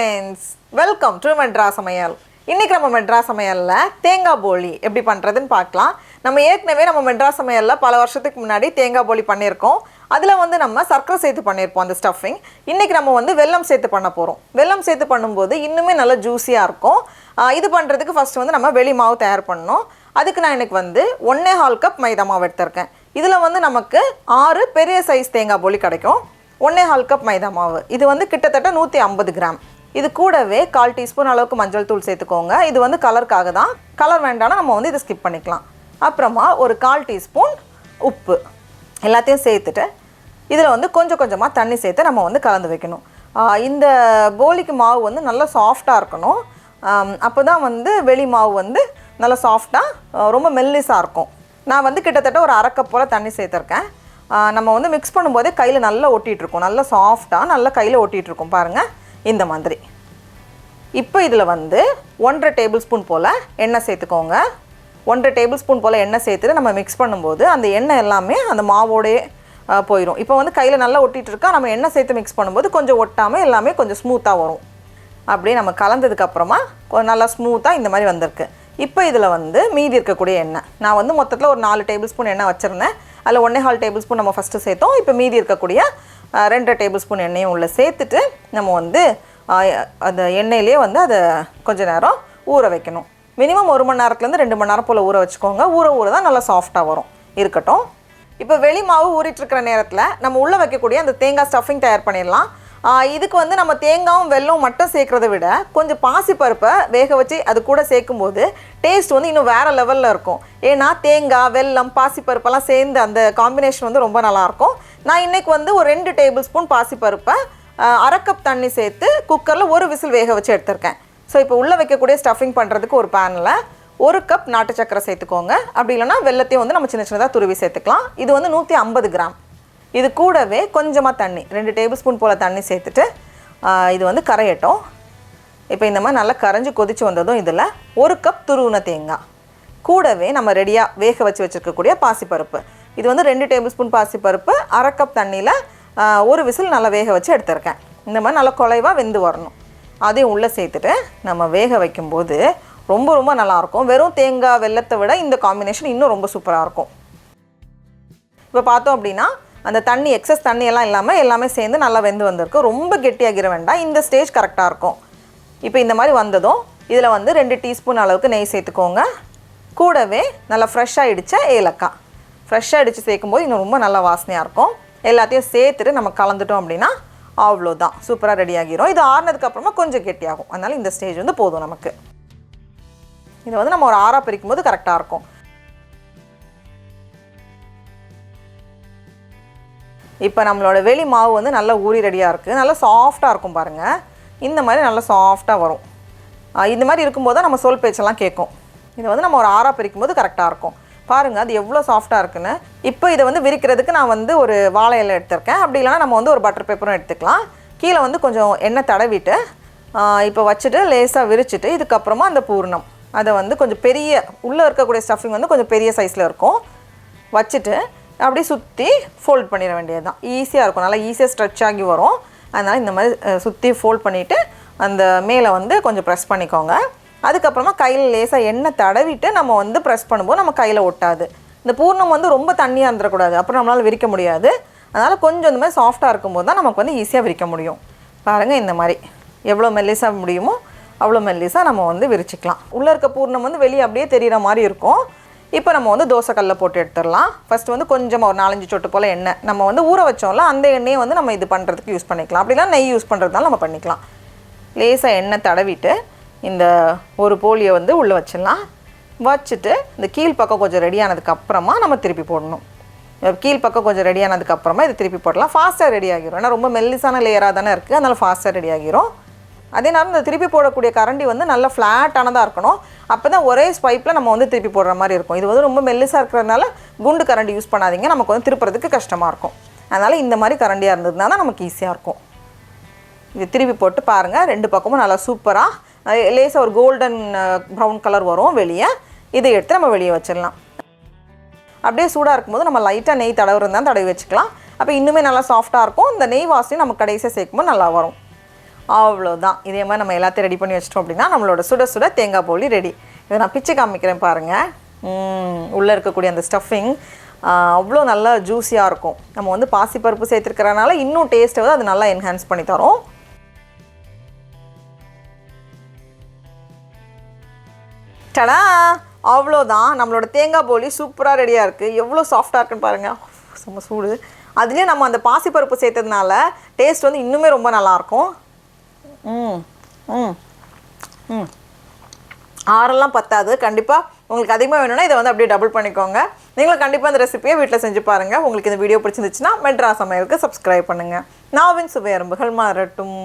friends, welcome to Madras Samayal. இன்னைக்கு நம்ம Madras Samayalல தேங்காய் போலி எப்படி பண்றதுன்னு பார்க்கலாம். நம்ம ஏற்கனவே நம்ம Madras Samayalல பல வருஷத்துக்கு முன்னாடி தேங்காய் போலி பண்ணியிருக்கோம். அதுல வந்து நம்ம சர்க்கரை சேர்த்து பண்ணியிருப்போம் அந்த ஸ்டஃபிங். இன்னைக்கு நம்ம வந்து வெல்லம் சேர்த்து பண்ண போறோம். வெல்லம் சேர்த்து பண்ணும்போது இன்னுமே நல்ல ஜூஸியா இருக்கும். இது பண்றதுக்கு ஃபர்ஸ்ட் வந்து நம்ம வெளி மாவு தயார் பண்ணனும். அதுக்கு நான் எனக்கு வந்து 1.5 கப் மைதா மாவு எடுத்துர்க்கேன். இதுல வந்து நமக்கு 6 பெரிய சைஸ் தேங்காய் போலி கிடைக்கும். 1.5 கப் மைதா மாவு. இது வந்து கிட்டத்தட்ட 150 கிராம். இது கூடவே 1/4 டீஸ்பூன் அளவுக்கு மஞ்சள் தூள் சேர்த்துக்கோங்க. இது வந்து கலர்க்காக தான். கலர் வேண்டாம்னா நம்ம வந்து இதை ஸ்கிப் பண்ணிக்கலாம். அப்புறமா ஒரு 1/4 டீஸ்பூன் உப்பு எல்லாத்தையும் சேர்த்துட்டு இதில் வந்து கொஞ்சம் கொஞ்சமாக தண்ணி சேர்த்து நம்ம வந்து கலந்து வைக்கணும். இந்த போலிக்கு மாவு வந்து நல்லா சாஃப்டாக இருக்கணும். அப்போ தான் வந்து வெளி மாவு வந்து நல்லா சாஃப்டாக ரொம்ப மெல்லிஸாக இருக்கும். நான் வந்து கிட்டத்தட்ட ஒரு 1/2 கப் போல் தண்ணி சேர்த்துருக்கேன். நம்ம வந்து மிக்ஸ் பண்ணும்போதே கையில் நல்லா ஒட்டிகிட்ருக்கும். நல்லா சாஃப்டாக நல்லா கையில் ஒட்டிகிட்ருக்கும் பாருங்கள், இந்த மாதிரி. இப்போ இதில் வந்து 1.5 டேபிள் ஸ்பூன் போல் எண்ணெய் சேர்த்துக்கோங்க. 1.5 டேபிள் ஸ்பூன் போல் எண்ணெய் சேர்த்துட்டு நம்ம மிக்ஸ் பண்ணும்போது அந்த எண்ணெய் எல்லாமே அந்த மாவோடே போயிடும். இப்போ வந்து கையில் நல்லா ஒட்டிகிட்ருக்கா, நம்ம எண்ணெய் சேர்த்து மிக்ஸ் பண்ணும்போது கொஞ்சம் ஒட்டாமல் எல்லாமே கொஞ்சம் ஸ்மூத்தாக வரும். அப்படியே நம்ம கலந்ததுக்கப்புறமா நல்லா ஸ்மூத்தாக இந்த மாதிரி வந்திருக்கு. இப்போ இதில் வந்து மீதி இருக்கக்கூடிய எண்ணெய், நான் வந்து மொத்தத்தில் ஒரு 4 டேபிள் ஸ்பூன் எண்ணெய் வச்சுருந்தேன். அதில் 1.5 டேபிள் ஸ்பூன் நம்ம ஃபஸ்ட்டு சேர்த்தோம். இப்போ மீதி இருக்கக்கூடிய 2 டேபிள் ஸ்பூன் எண்ணெயும் உள்ளே சேர்த்துட்டு நம்ம வந்து அந்த எண்ணெயிலே வந்து அதை கொஞ்சம் நேரம் ஊற வைக்கணும். மினிமம் 1 மணி நேரத்துலேருந்து 2 மணி நேரம் போல் ஊற வச்சுக்கோங்க. ஊற தான் நல்லா சாஃப்டாக வரும். இருக்கட்டும். இப்போ வெளி மாவு ஊறிட்டுருக்கிற நேரத்தில் நம்ம உள்ளே வைக்கக்கூடிய அந்த தேங்காய் ஸ்டஃபிங் தயார் பண்ணிடலாம். இதுக்கு வந்து நம்ம தேங்காயும் வெல்லம் மட்டும் சேர்க்குறத விட கொஞ்சம் பாசிப்பருப்பை வேக வச்சு அது கூட சேர்க்கும்போது டேஸ்ட் வந்து இன்னும் வேறு லெவலில் இருக்கும். ஏன்னா தேங்காய் வெல்லம் பாசிப்பருப்பெல்லாம் சேர்ந்து அந்த காம்பினேஷன் வந்து ரொம்ப நல்லாயிருக்கும். நான் இன்றைக்கி வந்து ஒரு 2 டேபிள் ஸ்பூன் பாசிப்பருப்பை 1/2 கப் தண்ணி சேர்த்து குக்கரில் ஒரு விசில் வேக வச்சு எடுத்திருக்கேன். ஸோ இப்போ உள்ளே வைக்கக்கூடிய ஸ்டஃபிங் பண்ணுறதுக்கு ஒரு பேனில் 1 கப் நாட்டு சக்கரை சேர்த்துக்கோங்க. அப்படி இல்லைனா வெல்லத்தையும் வந்து நம்ம சின்ன சின்னதாக துருவி சேர்த்துக்கலாம். இது வந்து 150 கிராம். இது கூடவே கொஞ்சமாக தண்ணி 2 டேபிள் ஸ்பூன் போல் தண்ணி சேர்த்துட்டு இது வந்து கரையட்டும். இப்போ இந்த மாதிரி நல்லா கரைஞ்சி கொதித்து வந்ததும் இதில் 1 கப் துருவின தேங்காய் கூடவே நம்ம ரெடியாக வேக வச்சு வச்சுருக்கக்கூடிய பாசிப்பருப்பு. இது வந்து 2 டேபிள் ஸ்பூன் பாசிப்பருப்பு 1/2 கப் தண்ணியில் ஒரு விசில் நல்லா வேக வச்சு எடுத்துருக்கேன். இந்த மாதிரி நல்லா குலைவாக வெந்து வரணும். அதையும் உள்ளே சேர்த்துட்டு நம்ம வேக வைக்கும்போது ரொம்ப ரொம்ப நல்லாயிருக்கும். வெறும் தேங்காய் வெல்லத்தை விட இந்த காம்பினேஷன் இன்னும் ரொம்ப சூப்பராக இருக்கும். இப்போ பார்த்தோம் அப்படின்னா அந்த தண்ணி எக்ஸஸ் தண்ணியெல்லாம் இல்லாமல் எல்லாமே சேர்ந்து நல்லா வெந்து வந்திருக்கு. ரொம்ப கெட்டியாகிற வேண்டாம். இந்த ஸ்டேஜ் கரெக்டாக இருக்கும். இப்போ இந்த மாதிரி வந்ததும் இதில் வந்து 2 டீஸ்பூன் அளவுக்கு நெய் சேர்த்துக்கோங்க. கூடவே நல்லா ஃப்ரெஷ்ஷாக இடித்த ஏலக்காய் ஃப்ரெஷ்ஷாக இடித்து சேர்க்கும்போது இன்னும் ரொம்ப நல்லா வாசனையாக இருக்கும். எல்லாத்தையும் சேர்த்துட்டு நம்ம கலந்துட்டோம் அப்படின்னா அவ்வளோதான், சூப்பராக ரெடி ஆகிரும். இது ஆறுனதுக்கப்புறமா கொஞ்சம் கெட்டியாகும். அதனால் இந்த ஸ்டேஜ் வந்து போதும் நமக்கு. இதை வந்து நம்ம ஒரு 6ஆக பிரிக்கும் போது கரெக்டாக இருக்கும். இப்போ நம்மளோட வெளி மாவு வந்து நல்லா ஊறி ரெடியாக இருக்குது. நல்லா சாஃப்டாக இருக்கும் பாருங்கள். இந்த மாதிரி நல்லா சாஃப்டாக வரும். இந்த மாதிரி இருக்கும்போது தான் நம்ம சொல் பேச்செல்லாம் கேட்கும். இதை வந்து நம்ம ஒரு 6ஆக பிரிக்கும் போது கரெக்டாக இருக்கும். பாருங்கள் அது எவ்வளோ சாஃப்டாக இருக்குன்னு. இப்போ இதை வந்து விரிக்கிறதுக்கு நான் வந்து ஒரு வாழை இலை எடுத்திருக்கேன். அப்படி இல்லைனா நம்ம வந்து ஒரு பட்டர் பேப்பரும் எடுத்துக்கலாம். கீழே வந்து கொஞ்சம் எண்ணெய் தடவிட்டு இப்போ வச்சுட்டு லேசாக விரிச்சிட்டு இதுக்கப்புறமா அந்த பூர்ணம் அதை வந்து கொஞ்சம் பெரிய உள்ளே இருக்கக்கூடிய ஸ்டஃபிங் வந்து கொஞ்சம் பெரிய சைஸில் இருக்கும். வச்சுட்டு அப்படியே சுற்றி ஃபோல்ட் பண்ணிட வேண்டியது தான். ஈஸியாக இருக்கும். நல்லா ஈஸியாக ஸ்ட்ரெச் ஆகி வரும். அதனால் இந்த மாதிரி சுற்றி ஃபோல்ட் பண்ணிவிட்டு அந்த மேலே வந்து கொஞ்சம் ப்ரெஸ் பண்ணிக்கோங்க. அதுக்கப்புறமா கையில் லேசாக எண்ணெய் தடவிட்டு நம்ம வந்து ப்ரெஸ் பண்ணும்போது நம்ம கையில் ஒட்டாது. இந்த பூர்ணம் வந்து ரொம்ப தண்ணியாக இருந்துடக்கூடாது, அப்புறம் நம்மளால் விரிக்க முடியாது. அதனால் கொஞ்சம் இந்த மாதிரி சாஃப்டாக இருக்கும்போது தான் நமக்கு வந்து ஈஸியாக விரிக்க முடியும். பாருங்கள் இந்த மாதிரி எவ்வளோ மெல்லிஸாக முடியுமோ அவ்வளோ மெல்லிஸாக நம்ம வந்து விரிச்சிக்கலாம். உள்ளே இருக்க பூர்ணம் வந்து வெளியே அப்படியே தெரிகிற மாதிரி இருக்கும். இப்போ நம்ம வந்து தோசைக்கல்லில் போட்டு எடுத்துடலாம். ஃபஸ்ட்டு வந்து கொஞ்சமாக ஒரு 4-5 சொட்டு போல் எண்ணெய் நம்ம வந்து ஊற வச்சோம்ல அந்த எண்ணெயை வந்து நம்ம இது பண்ணுறதுக்கு யூஸ் பண்ணிக்கலாம். அப்படிலாம் நெய் யூஸ் பண்ணுறதுனால நம்ம பண்ணிக்கலாம். லேசாக எண்ணெய் தடவிட்டு இந்த ஒரு போலியை வந்து உள்ளே வச்சிடலாம். வச்சுட்டு இந்த கீழ்ப்பக்கம் கொஞ்சம் ரெடியானதுக்கப்புறமா நம்ம திருப்பி போடணும். கீழ்ப்பக்கம் கொஞ்சம் ரெடியானதுக்கப்புறமா இது திருப்பி போடலாம். ஃபாஸ்ட்டாக ரெடி ஆகிரும். ஏன்னா ரொம்ப மெல்லிசான லேயராக தானே இருக்குது, அதனால் ஃபாஸ்ட்டாக ரெடி ஆகிரும். அதே நேரம் இந்த திருப்பி போடக்கூடிய கரண்டி வந்து நல்லா ஃப்ளாட்டானதாக இருக்கணும். அப்போ தான் ஒரே ஸ்வைப்பில் நம்ம வந்து திருப்பி போடுற மாதிரி இருக்கும். இது வந்து ரொம்ப மெல்லிசாக இருக்கிறதுனால குண்டு கரண்டி யூஸ் பண்ணாதீங்க, நமக்கு வந்து திருப்புறதுக்கு கஷ்டமாக இருக்கும். அதனால் இந்த மாதிரி கரண்டியாக இருந்ததுனா தான் நமக்கு ஈஸியாக இருக்கும். இது திருப்பி போட்டு பாருங்கள், 2 பக்கமும் நல்லா சூப்பராக லேசாக ஒரு கோல்டன் ப்ரௌன் கலர் வரும் வெளியே. இதை எடுத்து நம்ம வெளியே வச்சிடலாம். அப்படியே சூடாக இருக்கும்போது நம்ம லைட்டாக நெய் தடவுறது தான் தடவி வச்சுக்கலாம். அப்போ இன்னுமே நல்லா சாஃப்டாக இருக்கும். இந்த நெய் வாசனையும் நம்ம கடைசியாக சேர்க்கும்போது நல்லா வரும். அவ்வளோதான். இதே மாதிரி நம்ம எல்லாத்தையும் ரெடி பண்ணி வச்சிட்டோம் அப்படின்னா நம்மளோட சுட சுட தேங்காய் போலி ரெடி. இதை நான் பிச்சு காமிக்கிறேன் பாருங்கள். உள்ளே இருக்கக்கூடிய அந்த ஸ்டஃபிங் அவ்வளோ நல்லா ஜூஸியாக இருக்கும். நம்ம வந்து பாசிப்பருப்பு சேர்த்துருக்கிறனால இன்னும் டேஸ்ட்டை வந்து அது நல்லா என்ஹான்ஸ் பண்ணி தரும். டடா, அவ்வளோதான். நம்மளோட தேங்காய் போலி சூப்பராக ரெடியாக இருக்குது. எவ்வளோ சாஃப்டாக இருக்குன்னு பாருங்கள். செம்ம சூடு. அதுலேயும் நம்ம அந்த பாசிப்பருப்பு சேர்த்ததுனால டேஸ்ட் வந்து இன்னுமே ரொம்ப நல்லாயிருக்கும். ஆறெல்லாம் பத்தாது. கண்டிப்பாக உங்களுக்கு அதிகமாக வேணும்னா இதை வந்து அப்படியே டபுள் பண்ணிக்கோங்க. நீங்களும் கண்டிப்பாக இந்த ரெசிபியை வீட்டில் செஞ்சு பாருங்கள். உங்களுக்கு இந்த வீடியோ பிடிச்சிருந்துச்சுன்னா மெட்ராஸ் சமையலுக்கு சப்ஸ்கிரைப் பண்ணுங்கள். நாவின் சுவை அரும்புகள் மாறட்டும்.